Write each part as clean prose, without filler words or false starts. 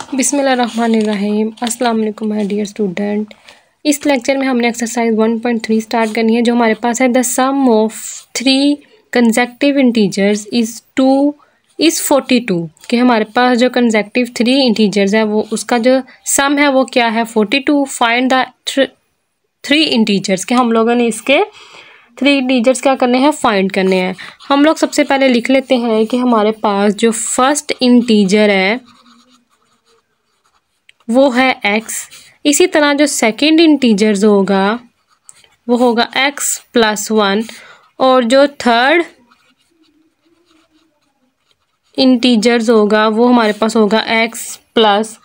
बिस्मिल्लाहिर्रहमानिर्रहीम। अस्सलाम वालेकुम माय डियर स्टूडेंट। इस लेक्चर में हमने एक्सरसाइज 1.3 स्टार्ट करनी है, जो हमारे पास है the sum of 3 consecutive integers is 42। कि हमारे पास जो कंसेक्टिव 3 इंटीजर्स है वो उसका जो सम है वो क्या है 42। फाइंड द 3 इंटीजर्स के हम लोगों ने इसके 3 इंटीजर्स क्या करने हैं, फाइंड करने हैं। हम लोग सबसे पहले लिख लेते हैं कि हमारे पास जो फर्स्ट इंटीजर है वो है x। इसी तरह जो सेकंड इंटीजर्स होगा वो होगा x प्लस 1 और जो थर्ड इंटीजर्स होगा वो हमारे पास होगा x प्लस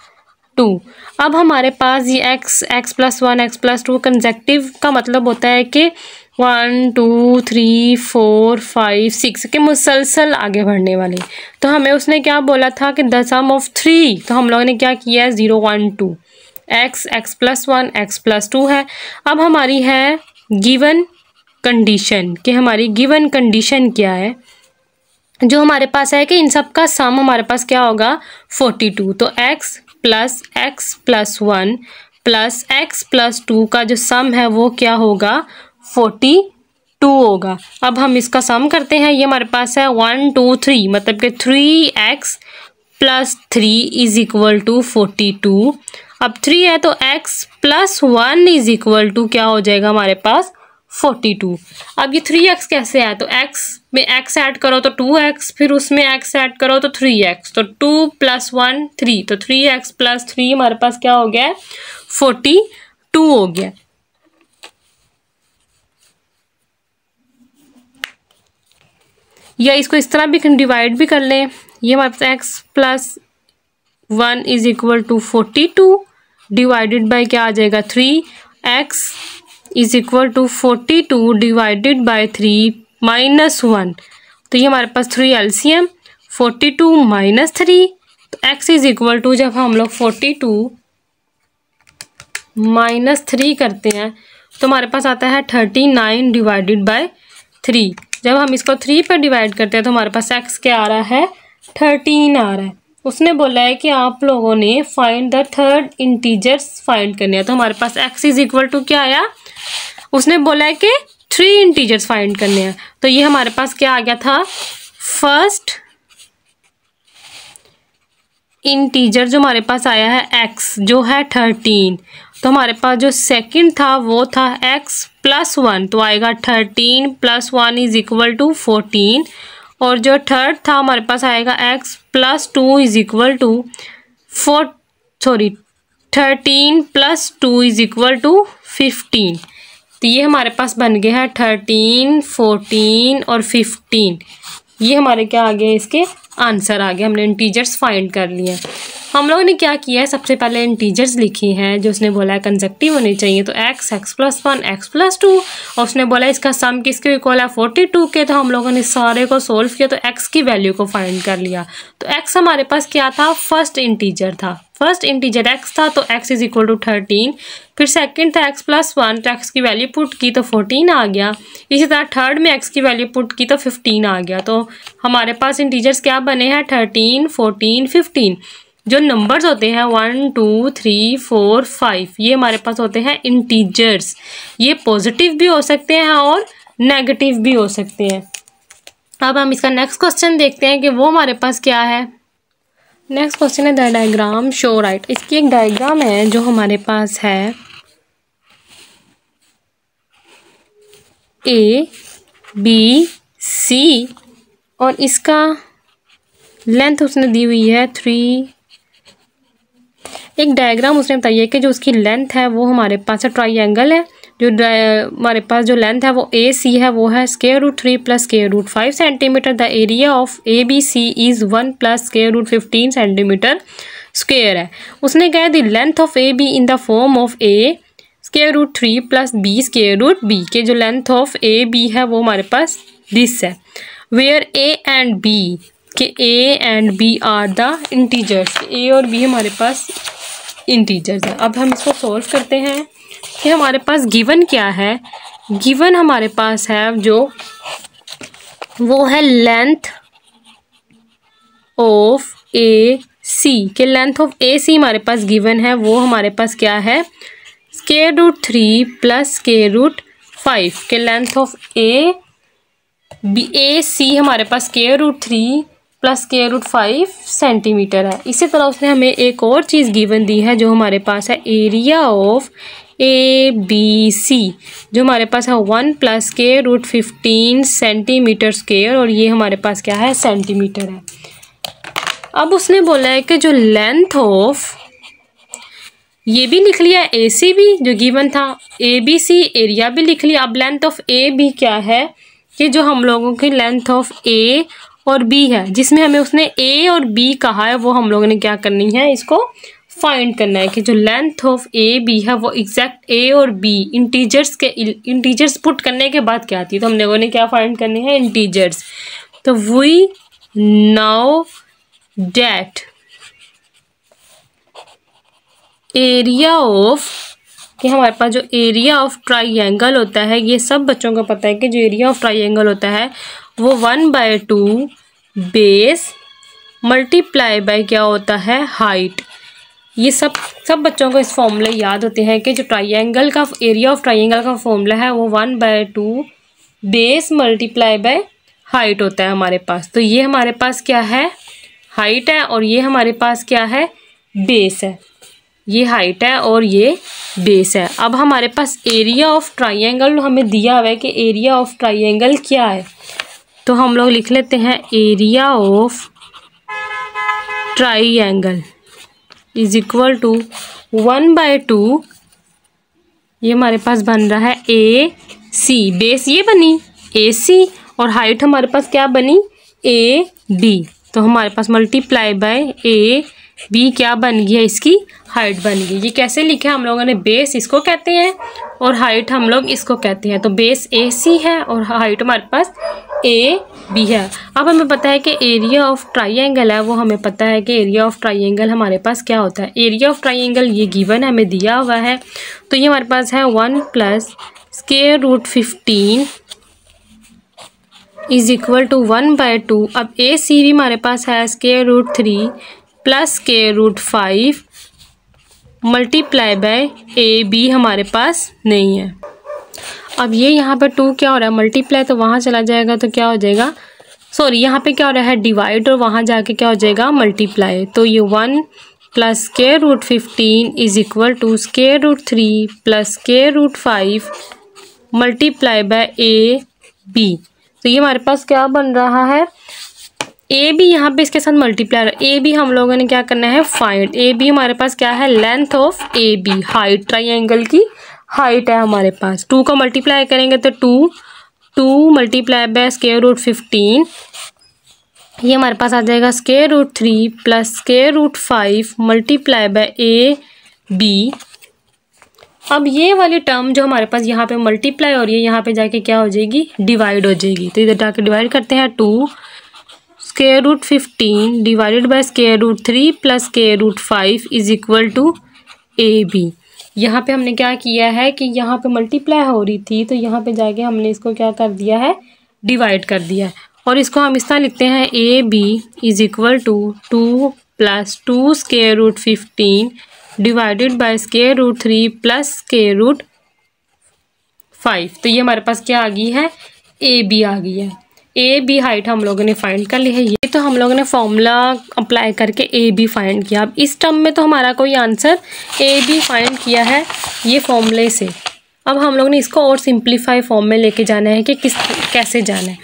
2। अब हमारे पास ये x plus 1 x plus 2 consecutive का मतलब होता है कि 1 2 3 4 5 6 के मुसलसल आगे बढ़ने वाले। तो हमें उसने क्या बोला था कि द सम ऑफ 3, तो हम लोगों ने क्या किया है 0 1 2 x प्लस 1 x प्लस 2 है। अब हमारी है गिवन कंडीशन कि हमारी गिवन कंडीशन क्या है, जो हमारे पास है कि इन सब का सम हमारे पास क्या होगा 42। तो x plus 1 plus x plus 2 का जो सम है वो क्या होगा 42 होगा। अब हम इसका सम करते हैं। ये हमारे पास है 1 2 3 मतलब कि 3x plus 3 is equal to 42। अब 3 है तो x plus 1 is equal to क्या हो जाएगा हमारे पास 42। अब ये 3x कैसे है, तो x में x ऐड करो तो 2x, फिर उसमें x ऐड करो तो 3x, तो 2 प्लस 1 3, तो 3x प्लस 3 हमारे पास क्या हो गया 42 हो गया। या इसको इस तरह भी डिवाइड भी कर लें। ये हमारे पास x plus 1 is equal to 42 divided by क्या आ जाएगा 3x is equal to 42 divided by 3 minus 1। तो ये हमारे पास 3 एलसीएम 42 माइनस 3, तो x इज इक्वल टू जब हम लोग 42 माइनस 3 करते हैं तो हमारे पास आता है 39 डिवाइडेड बाय 3। जब हम इसको 3 पर डिवाइड करते हैं तो हमारे पास x क्या आ रहा है 13 आ रहा है। उसने बोला है कि आप लोगों ने find the third integers find करने हैं, तो हमारे पास x इज इक्वल टू क्या आया, उसने बोला है कि 3 इंटीजर्स फाइंड करने हैं। तो ये हमारे पास क्या आ गया था, फर्स्ट इंटीजर जो हमारे पास आया है x जो है 13। तो हमारे पास जो सेकंड था वो था x प्लस 1, तो आएगा 13 प्लस 1 इज इक्वल टू 14। और जो थर्ड था हमारे पास आएगा x plus 2 is equal to 13 plus 2 is equal to 15। तो ये हमारे पास बन गया है 13 14 और 15। ये हमारे क्या आ गया, इसके आंसर आ गया। हमने इंटीजर्स फाइंड कर लिए। हम लोगों ने क्या किया है, सबसे पहले इंटीजर्स लिखी हैं जो उसने बोला है कंसेक्टिव होनी चाहिए, तो x प्लस 1 x प्लस 2, और उसने बोला इसका सम किसके इक्वल है 42 के। तो हम लोगों ने सारे को सोल्व किया तो x की वैल्यू को फाइंड कर लिया। तो x हमारे पास क्या था, फर्स्ट इंटीजर था, फर्स्ट इंटीजर x था, तो x इज इक्वल टू 13। फिर सेकंड था x प्लस 1, तो x की वैल्यू पुट की तो 14 आ गया। इसी तरह थर्ड में x की वैल्यू पुट की तो 15 आ गया। तो हमारे पास इंटीजर्स क्या बने हैं 13 14 15। जो नंबर्स होते हैं 1 2 3 4 5 ये हमारे पास होते हैं इंटीजर्स। ये पॉजिटिव भी हो सकते हैं और नेगेटिव भी हो सकते हैं। अब हम इसका नेक्स्ट क्वेश्चन देखते हैं कि वो हमारे पास क्या है। नेक्स्ट क्वेश्चन है द डायग्राम शो राइट। इसकी एक डायग्राम है जो हमारे पास है A B C और इसका लेंथ उसने दी हुई है 3। एक डायग्राम उसने बताई है कि जो उसकी लेंथ है वो हमारे पास ट्राइंगल है। जो हमारे पास जो लेंथ है वो AC है वो है √3 plus √5 centimetre. The area of ABC is 1 plus √15 centimetre square है। उसने कहा the length of AB in the form of A √3 plus B √B के जो लेंथ ऑफ AB है वो हमारे पास दिस है। वेयर A एंड B के A and B are the integers. A और B हमारे पास इंटीजर्स है। अब हम इसको सोल्व करते हैं कि हमारे पास गिवन क्या है। गिवन हमारे पास है जो वो है लेंथ ऑफ AC सी के लेंथ ऑफ ए सी हमारे पास गिवन है, वो हमारे पास क्या है, square root 3 plus square root 5 के लेंथ ऑफ ए सी हमारे पास square root 3 plus square root 5 centimetre है। इसी तरह उसने हमें एक और चीज़ गिवन दी है जो हमारे पास है area of A B C, जो हमारे पास है 1 plus square root 15 centimetre square, और ये हमारे पास क्या है, सेंटीमीटर है। अब उसने बोला है कि जो लेंथ ऑफ, ये भी लिख लिया ए सी भी जो गिवन था, ए बी सी एरिया भी लिख लिया। अब लेंथ ऑफ ए बी क्या है, कि जो हम लोगों की लेंथ ऑफ ए और बी है, जिसमें हमें उसने ए और बी कहा है, वो हम लोगों ने क्या करनी है, इसको फाइंड करना है कि जो लेंथ ऑफ ए बी है वो एग्जैक्ट ए और बी इंटीजर्स पुट करने के बाद क्या आती है, तो हम लोगों ने क्या फाइंड करनी है, इंटीजर्स। तो we now that area of, कि हमारे पास जो एरिया ऑफ ट्राइंगल होता है, ये सब बच्चों को पता है कि जो एरिया ऑफ ट्राइंगल होता है वो 1/2 बेस मल्टीप्लाई बाय क्या होता है, हाइट। ये सब बच्चों को इस फॉर्मूले याद होते हैं कि जो ट्राइंगल का एरिया ऑफ ट्राइंगल का फॉर्मूला है वो 1/2 बेस मल्टीप्लाई बाय हाइट होता है हमारे पास। तो ये हमारे पास क्या है, हाइट है, और ये हमारे पास क्या है, बेस है। ये हाइट है और ये बेस है। अब हमारे पास एरिया ऑफ ट्राइंगल हमें दिया हुआ है कि एरिया ऑफ ट्राइंगल क्या है, तो हम लोग लिख लेते हैं area of triangle is equal to 1/2, ये हमारे पास बन रहा है ए सी, बेस ये बनी ए सी, और हाइट हमारे पास क्या बनी, ए बी। तो हमारे पास मल्टीप्लाई बाय ए बी क्या बन गया, इसकी हाइट बन गई। ये कैसे लिखा है हम लोगों ने, बेस इसको कहते हैं और हाइट हम लोग इसको कहते हैं। तो बेस ए सी है और हाइट हमारे पास ए बी है। अब हमें पता है कि एरिया ऑफ ट्राइंगल है, वो हमें पता है कि एरिया ऑफ ट्राइंगल हमारे पास क्या होता है। एरिया ऑफ ट्राइंगल ये गिवन हमें दिया हुआ है, तो ये हमारे पास है 1 plus square root 15 is equal to 1/2। अब ए सी भी हमारे पास है square root 3 plus square root 5 multiply by A B हमारे पास नहीं है। अब ये यहाँ पे 2 क्या हो रहा है, मल्टीप्लाई, तो वहाँ चला जाएगा तो क्या हो जाएगा, सॉरी यहाँ पे क्या हो रहा है, डिवाइड, और वहाँ जाके क्या हो जाएगा, मल्टीप्लाई। तो ये 1 plus square root 15 is equal to square root 3 plus square root 5 multiply by A B. तो ये हमारे पास क्या बन रहा है, ए बी यहाँ पे इसके साथ मल्टीप्लाई, ए बी हम लोगों ने क्या करना है, फाइंड। ए बी हमारे पास क्या है, length of A B, height, triangle की हाइट है हमारे पास। 2 को मल्टीप्लाई करेंगे तो 2 मल्टीप्लाई बाय स्क्वायर रूट 15, ये हमारे पास आ जाएगा square root 3 plus square root 5 multiply by A B. अब ये वाली टर्म जो हमारे पास यहाँ पे मल्टीप्लाई हो रही है, यहाँ पे जाके क्या हो जाएगी, डिवाइड हो जाएगी। तो इधर जाके डिवाइड करते हैं, 2 square root 15 divided by square root 3 plus square root 5 is equal to A B. यहाँ पे हमने क्या किया है कि यहाँ पे मल्टीप्लाई हो रही थी, तो यहाँ पे जाके हमने इसको क्या कर दिया है, डिवाइड कर दिया है, और इसको हम इस तरह लिखते हैं, A B is equal to 2 plus 2 square root 15 divided by square root 3 plus square root 5। तो ये हमारे पास क्या आ गई है, ए बी आ गई है। ए बी हाइट हम लोगों ने फाइंड कर ली है। ये तो हम लोगों ने फॉर्मूला अप्लाई करके ए बी फाइंड किया। अब इस टर्म में तो हमारा कोई आंसर ए बी फाइंड किया है ये फॉर्मूले से। अब हम लोगों ने इसको और सिंप्लीफाई फॉर्म में लेके जाना है कि कैसे जाना है।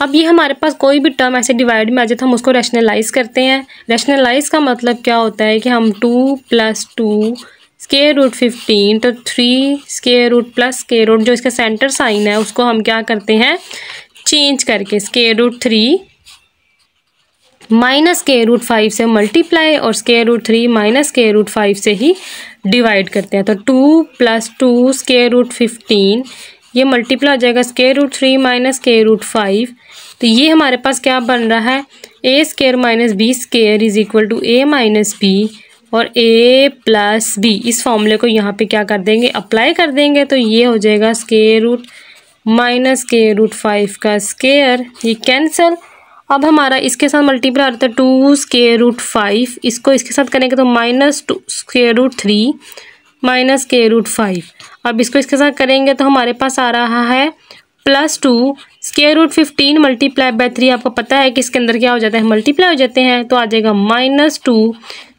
अब ये हमारे पास कोई भी टर्म ऐसे डिवाइड में आ जाए तो हम उसको रैशनलाइज करते हैं। रैशनलाइज का मतलब क्या होता है कि हम 2 प्लस 2 स्क्वायर रूट 15 तो 3 square root plus square root, जो इसका सेंटर साइन है उसको हम क्या करते हैं, चेंज करके square root 3 minus square root 5 से मल्टीप्लाई और square root 3 minus square root 5 से ही डिवाइड करते हैं। तो 2 प्लस 2 स्क्वायर रूट 15 ये मल्टीप्लाई हो जाएगा square root 3 minus square root 5। तो ये हमारे पास क्या बन रहा है, A square minus B square is equal to A minus B और ए प्लस बी। इस फॉर्मूले को यहाँ पे क्या कर देंगे, अप्लाई कर देंगे। तो ये हो जाएगा square root minus square root 5 का स्क्वायर, ये कैंसिल। अब हमारा इसके साथ मल्टीप्लाई होता है 2 स्क्वायर रूट 5, इसको इसके साथ करेंगे तो -2 square root 3 minus square root 5। अब इसको इसके साथ करेंगे तो हमारे पास आ रहा है +2 स्क्वायर रूट 15 मल्टीप्लाई बाय 3। आपको पता है कि इसके अंदर क्या हो जाता है, मल्टीप्लाई हो जाते हैं, तो आ जाएगा -2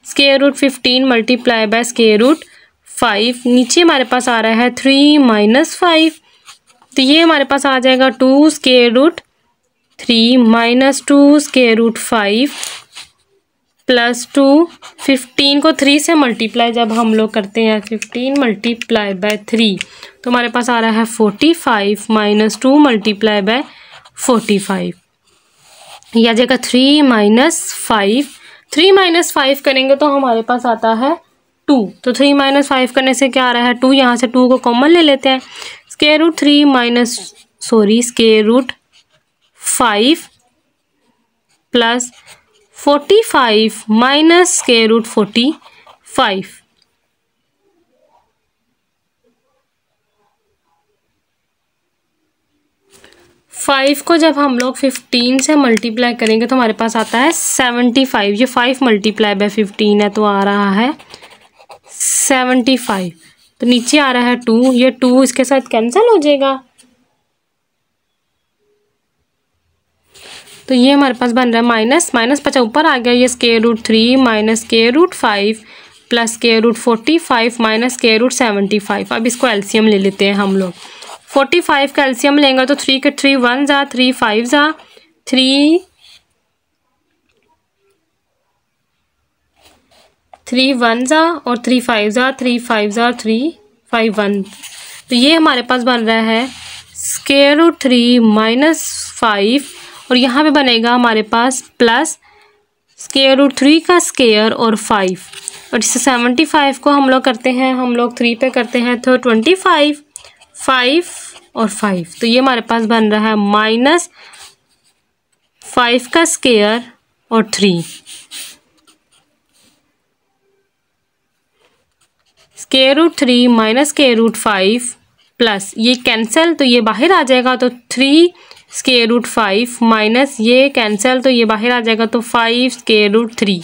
square root 15 multiply by square root 5। नीचे हमारे पास आ रहा है 3 - 5, तो ये हमारे पास आ जाएगा 2 स्क्वायर रूट 3 - 2 स्क्वायर रूट 5 +2। 15 को 3 से मल्टीप्लाई जब हम लोग करते हैं 15 मल्टीप्लाई बाय 3 तो हमारे पास आ रहा है 45 - 2 मल्टीप्लाई बाय 45, यह आ जाएगा 3 - 5। 3 - 5 करेंगे तो हमारे पास आता है 2, तो 3 - 5 करने से क्या आ रहा है 2, यहाँ से 2 को कॉमन ले लेते हैं। Square root 3 square root 5 plus 45 minus square root 45। Five को जब हम लोग 15 से मल्टीप्लाई करेंगे तो हमारे पास आता है 75। ये 5 मल्टीप्लाई बाय 15 है तो आ रहा है 75। तो नीचे आ रहा है 2, ये 2 इसके साथ कैंसिल हो जाएगा, तो ये हमारे पास बन रहा है माइनस बचा ऊपर आ गया, ये square root 3 minus square root 5 plus square root 45 minus square root 75। अब इसको एलसीएम ले लेते हैं हम लोग। 45 का एलसीएम लेंगे तो 3 के 3 1 जा, 3 5 जा, 3 1 जा और 3 5 जा, 3 5 जा, 3 5 1। तो ये हमारे पास बन रहा है स्क्वायर रूट 3 माइनस 5 और यहाँ पे बनेगा हमारे पास प्लस स्क्वायर रूट 3 का स्क्वायर और 5, और इससे 75 को हम लोग करते हैं, हम लोग 3 पे करते हैं तो 25 5 और 5। तो ये हमारे पास बन रहा है -5 का स्क्वायर और 3। Square root 3 minus square root 5 plus ये कैंसिल तो ये बाहर आ जाएगा, तो 3 स्क्वायर रूट 5 माइनस ये कैंसिल तो ये बाहर आ जाएगा, तो 5 स्क्वायर रूट 3।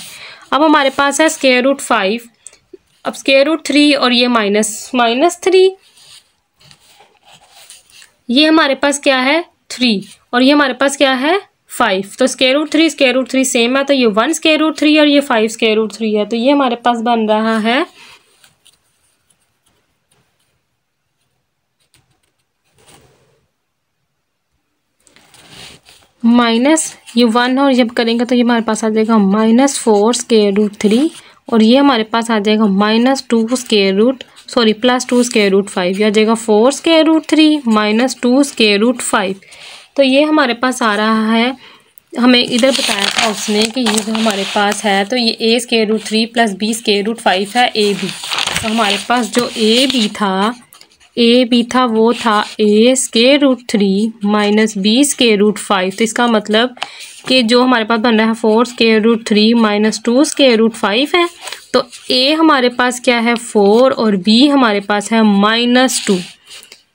अब हमारे पास है स्क्वायर रूट 5, अब स्क्वायर रूट 3 और ये माइनस 3, ये हमारे पास क्या है 3 और ये हमारे पास क्या है 5। तो स्क्वायर रूट 3 सेम है, तो ये 1 स्क्वायर रूट 3 और ये 5 स्क्वायर रूट 3 है, तो ये हमारे पास बन रहा है माइनस ये 1 और जब करेंगे तो ये हमारे पास आ जाएगा -4 स्क्वायर रूट 3 और ये हमारे पास आ जाएगा -2 स्क्वायर रूट +2 स्क्वायर रूट 5, या जाएगा 4 स्क्वायर रूट 3 -2 स्क्वायर रूट 5। तो ये हमारे पास आ रहा है, हमें इधर बताया था उसने कि ये जो हमारे पास है तो ये a square root 3 plus b square root 5 है a b। तो हमारे पास जो a b था वो था a square root 3 minus b square root 5। तो इसका मतलब कि जो हमारे पास बन रहा है 4 square root 3 minus 2 square root 5 है, तो a हमारे पास क्या है 4 और b हमारे पास है -2।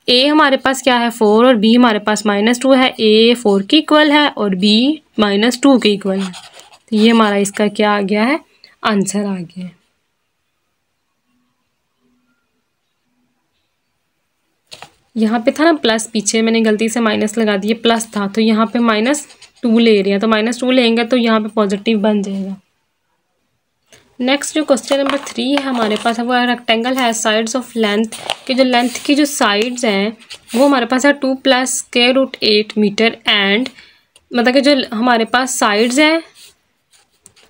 a हमारे पास क्या है 4 और b हमारे पास -2 है, a 4 के इक्वल है और b -2 के इक्वल है। तो ये हमारा इसका क्या आ गया है, आंसर आ गया है। यहाँ पे था ना प्लस, पीछे मैंने गलती से माइनस लगा दिए, प्लस था तो यहाँ पे -2 ले रहे हैं, तो -2 लेंगे तो यहाँ पे पॉजिटिव बन जाएगा। नेक्स्ट जो क्वेश्चन नंबर 3 है हमारे पास है वो रेक्टेंगल है साइड्स ऑफ लेंथ के, जो लेंथ की जो साइड्स हैं वो हमारे पास है 2 + स्क्वायर रूट 8 मीटर, एंड मतलब कि जो हमारे पास साइड्स हैं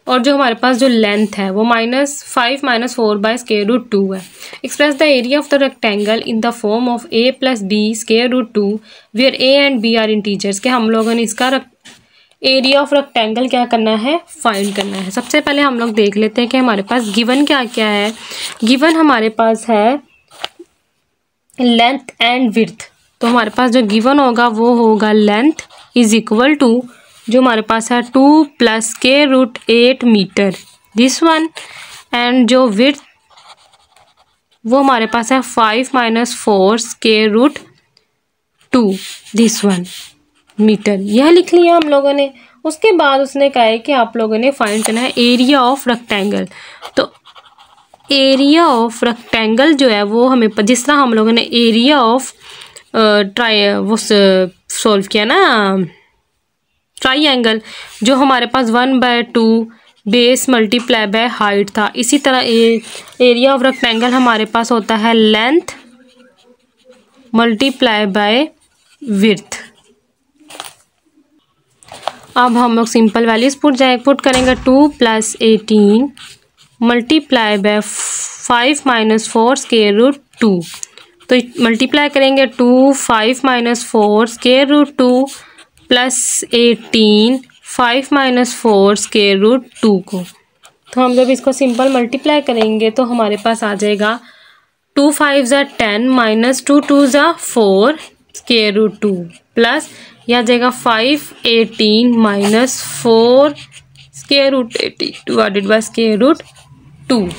और जो हमारे पास जो लेंथ है वो -5 - 4 बाय स्क्वायर रूट 2 है। Express the area of the rectangle in the form of a + b square root 2 where a and b are integers. के हम लोगों ने इसका एरिया ऑफ रेक्टेंगल क्या करना है, फाइंड करना है। सबसे पहले हम लोग देख लेते हैं कि हमारे पास गिवन क्या क्या है। गिवन हमारे पास है लेंथ एंड विड्थ, तो हमारे पास जो गिवन होगा वो होगा लेंथ इज इक्वल टू जो हमारे पास है 2 + square root 8 metre, this one, and जो विड्थ वो हमारे पास है 5 - 4 square root 2, this one metre. यह लिख लिया हम लोगों ने। उसके बाद उसने कहा है कि आप लोगों ने फाइंड करना है एरिया ऑफ रेक्टेंगल। तो एरिया ऑफ रेक्टेंगल जो है वो हमें जिस तरह हम लोगों ने एरिया ऑफ वो सॉल्व किया ना ट्राइंगल, जो हमारे पास 1/2 बेस मल्टीप्लाई बाय हाइट था, इसी तरह एरिया ऑफ रेक्टेंगल हमारे पास होता है लेंथ मल्टीप्लाई बाय विड्थ। अब हम लोग सिंपल वैल्यूज पुट करेंगे 2 + 18 मल्टीप्लाई बाय 5 - 4 स्क्वायर रूट 2। तो मल्टीप्लाई करेंगे 2 5 - 4 स्क्वायर रूट 2 + 18 5 - 4 स्क्वायर रूट 2 को। तो हम जब इसको सिंपल मल्टीप्लाई करेंगे तो हमारे पास आ जाएगा 2 5 = 10 - 2 2 = 4 स्क्वायर रूट 2 प्लस यह आ जाएगा 5 18 - 4 square root 80 divided by square root 2।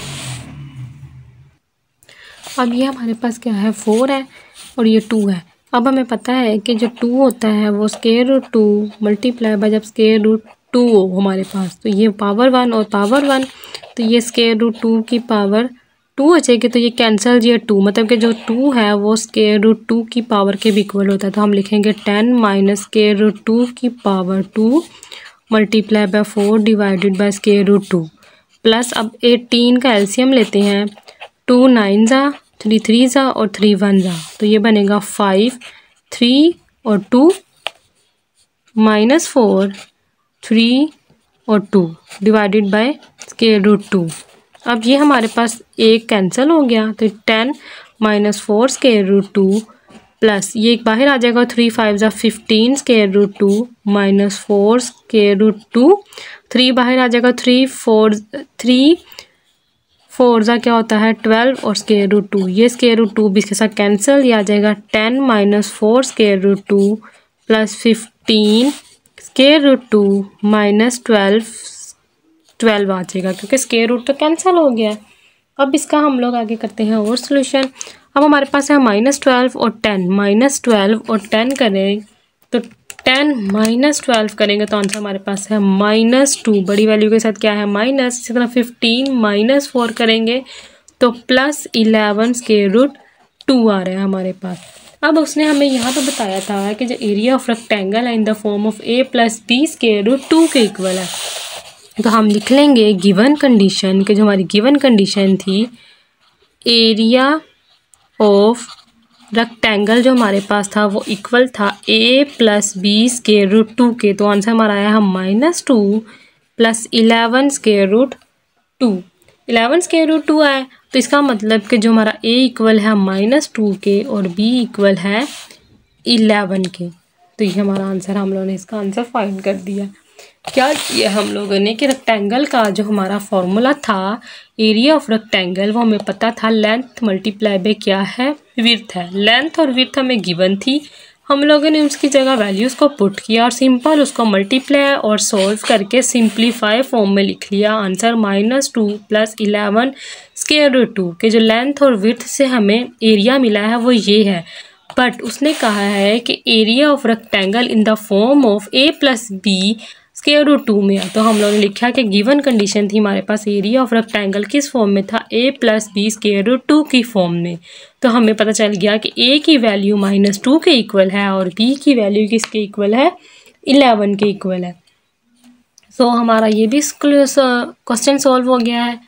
अब ये हमारे पास क्या है 4 है और ये 2 है। अब हमें पता है कि जो 2 होता है वो स्क्वायर रूट 2 मल्टीप्लाई बाय जब स्क्वायर रूट 2 हो हमारे पास, तो ये पावर 1 और पावर 1, तो ये स्क्वायर रूट 2 की पावर 2 हो जाएगी। तो ये कैंसिल, ये 2 मतलब कि जो 2 है वो स्क्वायर रूट 2 की पावर के भी इक्वल होता है। तो हम लिखेंगे 10 - स्क्वायर रूट 2 की power 2 multiply by 4 divided by square root 2 plus अब 18 का एलसीएम लेते हैं। 2 9 ज़ा 3 3 ज़ा और 3 1 ज़ा, तो ये बनेगा 5 3 और 2 -4 3 और 2 डिवाइडेड बाय स्क्वायर रूट 2। अब ये हमारे पास एक कैंसिल हो गया, तो 10 - 4 स्क्वायर रूट 2 प्लस ये एक बाहर आ जाएगा 3 5 ज़ा 15 स्क्वायर रूट 2 -4 स्क्वायर रूट 2, 3 बाहर आ जाएगा 3 4 ज़ा क्या होता है 12 और स्क्वायर रूट 2, ये स्क्वायर रूट 2 भी इसके साथ कैंसिल, ये आ जाएगा 10 - 4 square root 2 plus 15 square root 2 -12 आ जाएगा क्योंकि स्क्वायर रूट तो कैंसिल हो गया। अब इसका हम लोग आगे करते हैं और सोल्यूशन। अब हमारे पास है -12 और 10, -12 और 10 करें तो 10 - 12 करेंगे तो आंसर हमारे पास है -2, बड़ी वैल्यू के साथ क्या है माइनस। इसी तरह 15 - 4 करेंगे तो +11 स्क्वायर रूट 2 आ रहा है हमारे पास। अब उसने हमें यहाँ पे बताया था कि जो एरिया ऑफ रेक्टेंगल है in the form of a + b square root 2 के इक्वल है। तो हम लिख लेंगे गिवन कंडीशन कि जो हमारी गिवन कंडीशन थी एरिया ऑफ रेक्टेंगल जो हमारे पास था वो इक्वल था a + b स्क्वायर रूट 2 के। तो आंसर हमारा आया हम -2 + 11 स्क्वायर रूट 2। 11 स्क्वायर रूट 2 आया तो इसका मतलब कि जो हमारा a इक्वल है -2 के और b इक्वल है 11 के। तो ये हमारा आंसर, हम लोगों ने इसका आंसर फाइंड कर दिया। क्या किया हम लोगों ने कि रेक्टेंगल का जो हमारा फॉर्मूला था एरिया ऑफ रेक्टेंगल वो हमें पता था लेंथ मल्टीप्लाई बाय क्या है विड्थ है। लेंथ और विड्थ हमें गिवन थी, हम लोगों ने उसकी जगह वैल्यूज़ को पुट किया और सिंपल उसको मल्टीप्लाई और सॉल्व करके सिंप्लीफाई फॉर्म में लिख लिया। आंसर -2 + 11 स्क्वायर रूट 2 के जो लेंथ और विड्थ से हमें एरिया मिला है वो ये है। बट उसने कहा है कि area of rectangle in the form of a + b square root 2 में है। तो हम लोगों ने लिखा कि गिवन कंडीशन थी हमारे पास एरिया ऑफ रेक्टेंगल किस फॉर्म में था a + b स्क्वायर रूट 2 की फॉर्म में। तो हमें पता चल गया कि a की वैल्यू -2 के इक्वल है और b की वैल्यू किसके इक्वल है 11 के इक्वल है। सो हमारा ये भी क्वेश्चन सॉल्व हो गया है।